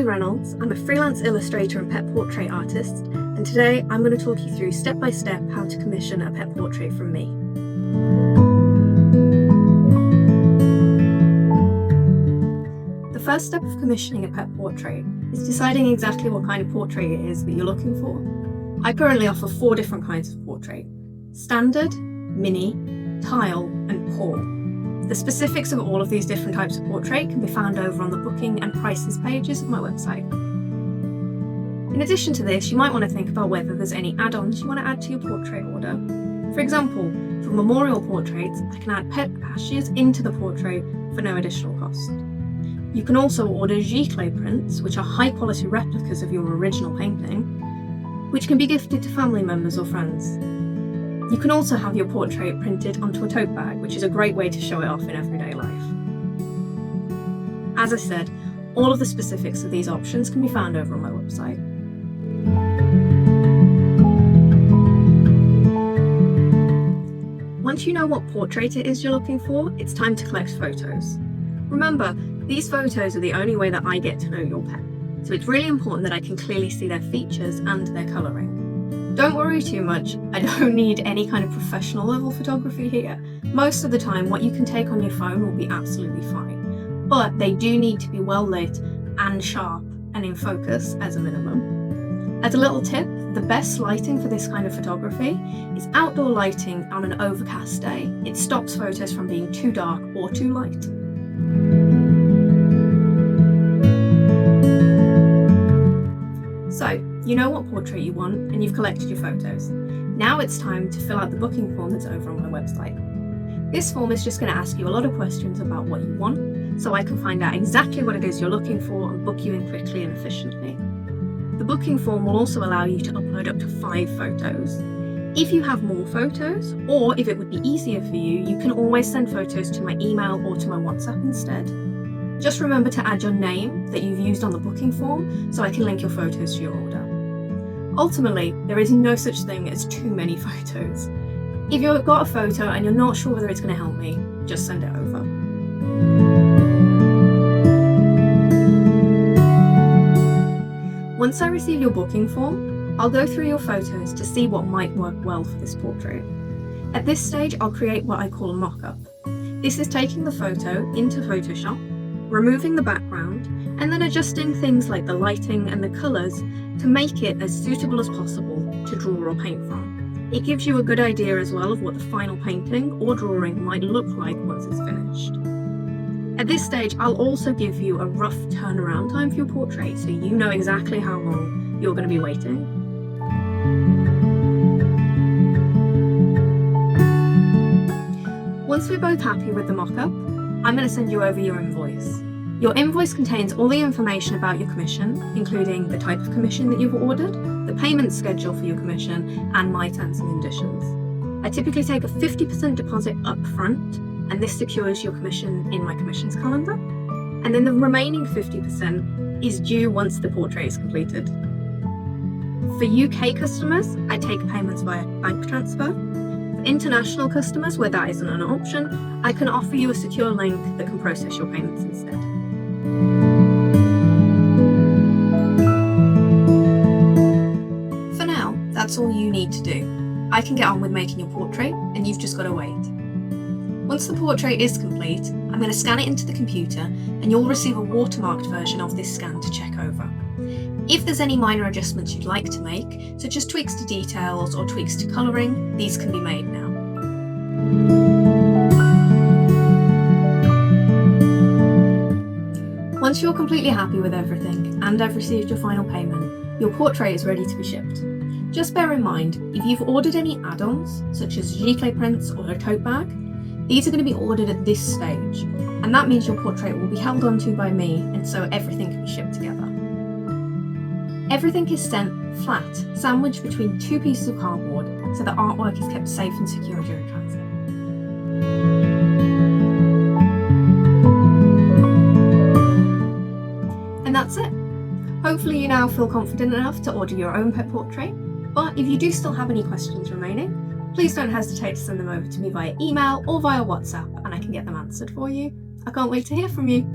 Reynolds. I'm a freelance illustrator and pet portrait artist, and today I'm going to talk you through step by step how to commission a pet portrait from me. The first step of commissioning a pet portrait is deciding exactly what kind of portrait it is that you're looking for. I currently offer 4 different kinds of portrait: standard, mini, tile, and paw. The specifics of all of these different types of portrait can be found over on the booking and prices pages of my website. In addition to this, you might want to think about whether there's any add-ons you want to add to your portrait order. For example, for memorial portraits, I can add pet patches into the portrait for no additional cost. You can also order giclée prints, which are high-quality replicas of your original painting, which can be gifted to family members or friends. You can also have your portrait printed onto a tote bag, which is a great way to show it off in everyday life. As I said, all of the specifics of these options can be found over on my website. Once you know what portrait it is you're looking for, it's time to collect photos. Remember, these photos are the only way that I get to know your pet, so it's really important that I can clearly see their features and their colouring. Don't worry too much, I don't need any kind of professional level photography here. Most of the time, what you can take on your phone will be absolutely fine, but they do need to be well lit and sharp and in focus as a minimum. As a little tip, the best lighting for this kind of photography is outdoor lighting on an overcast day. It stops photos from being too dark or too light. So, you know what portrait you want and you've collected your photos. Now it's time to fill out the booking form that's over on my website. This form is just going to ask you a lot of questions about what you want, so I can find out exactly what it is you're looking for and book you in quickly and efficiently. The booking form will also allow you to upload up to 5 photos. If you have more photos, or if it would be easier for you, you can always send photos to my email or to my WhatsApp instead. Just remember to add your name that you've used on the booking form so I can link your photos to your order. Ultimately, there is no such thing as too many photos. If you've got a photo and you're not sure whether it's going to help me, just send it over. Once I receive your booking form, I'll go through your photos to see what might work well for this portrait. At this stage, I'll create what I call a mock-up. This is taking the photo into Photoshop, removing the background, and then adjusting things like the lighting and the colours to make it as suitable as possible to draw or paint from. It gives you a good idea as well of what the final painting or drawing might look like once it's finished. At this stage, I'll also give you a rough turnaround time for your portrait so you know exactly how long you're going to be waiting. Once we're both happy with the mock-up, I'm going to send you over your invoice. Your invoice contains all the information about your commission, including the type of commission that you've ordered, the payment schedule for your commission, and my terms and conditions. I typically take a 50% deposit up front, and this secures your commission in my commissions calendar. And then the remaining 50% is due once the portrait is completed. For UK customers, I take payments via bank transfer. For international customers, where that isn't an option, I can offer you a secure link that can process your payments instead. For now, that's all you need to do. I can get on with making your portrait, and you've just got to wait. Once the portrait is complete, I'm going to scan it into the computer, and you'll receive a watermarked version of this scan to check over. If there's any minor adjustments you'd like to make, such as tweaks to details or tweaks to colouring, these can be made now. Once you're completely happy with everything and I've received your final payment, your portrait is ready to be shipped. Just bear in mind, if you've ordered any add-ons, such as giclée prints or a tote bag, these are going to be ordered at this stage, and that means your portrait will be held onto by me, and so everything can be shipped together. Everything is sent flat, sandwiched between 2 pieces of cardboard, so the artwork is kept safe and secure during transit. And that's it. Hopefully you now feel confident enough to order your own pet portrait, but if you do still have any questions remaining, please don't hesitate to send them over to me via email or via WhatsApp, and I can get them answered for you. I can't wait to hear from you.